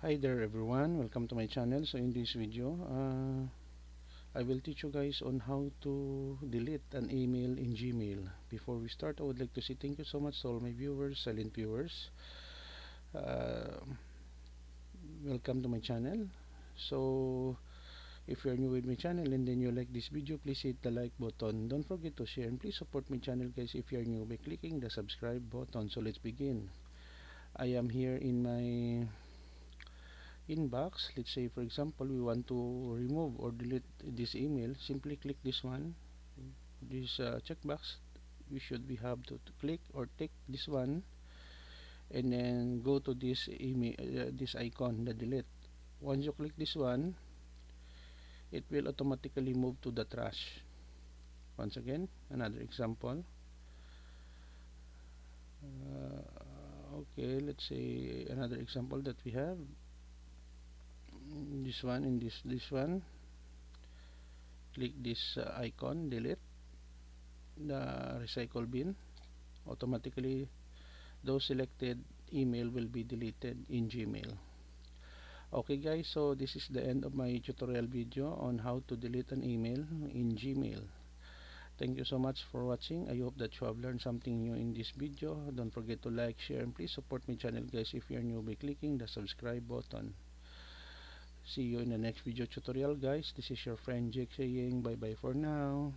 Hi there everyone, welcome to my channel. So in this video I will teach you guys on how to delete an email in Gmail. Before we start, I would like to say thank you so much to all my viewers, silent viewers. uh, Welcome to my channel. So if you are new with my channel and then you like this video, please hit the like button. Don't forget to share and please support my channel guys if you are new by clicking the subscribe button. So let's begin. I am here in my inbox. Let's say for example we want to remove or delete this email. Simply click this one, this checkbox. We should be have to click or tick this one, and then go to this email, this icon, the delete. Once you click this one, it will automatically move to the trash. Once again, another example. Okay, let's say another example that we have, this one, in this one, click this icon, delete the recycle bin. Automatically those selected email will be deleted in Gmail. Okay guys, so this is the end of my tutorial video on how to delete an email in Gmail. Thank you so much for watching. I hope that you have learned something new in this video. Don't forget to like, share, and please support my channel guys if you are new by clicking the subscribe button. See you in the next video tutorial guys. This is your friend Jake saying bye bye for now.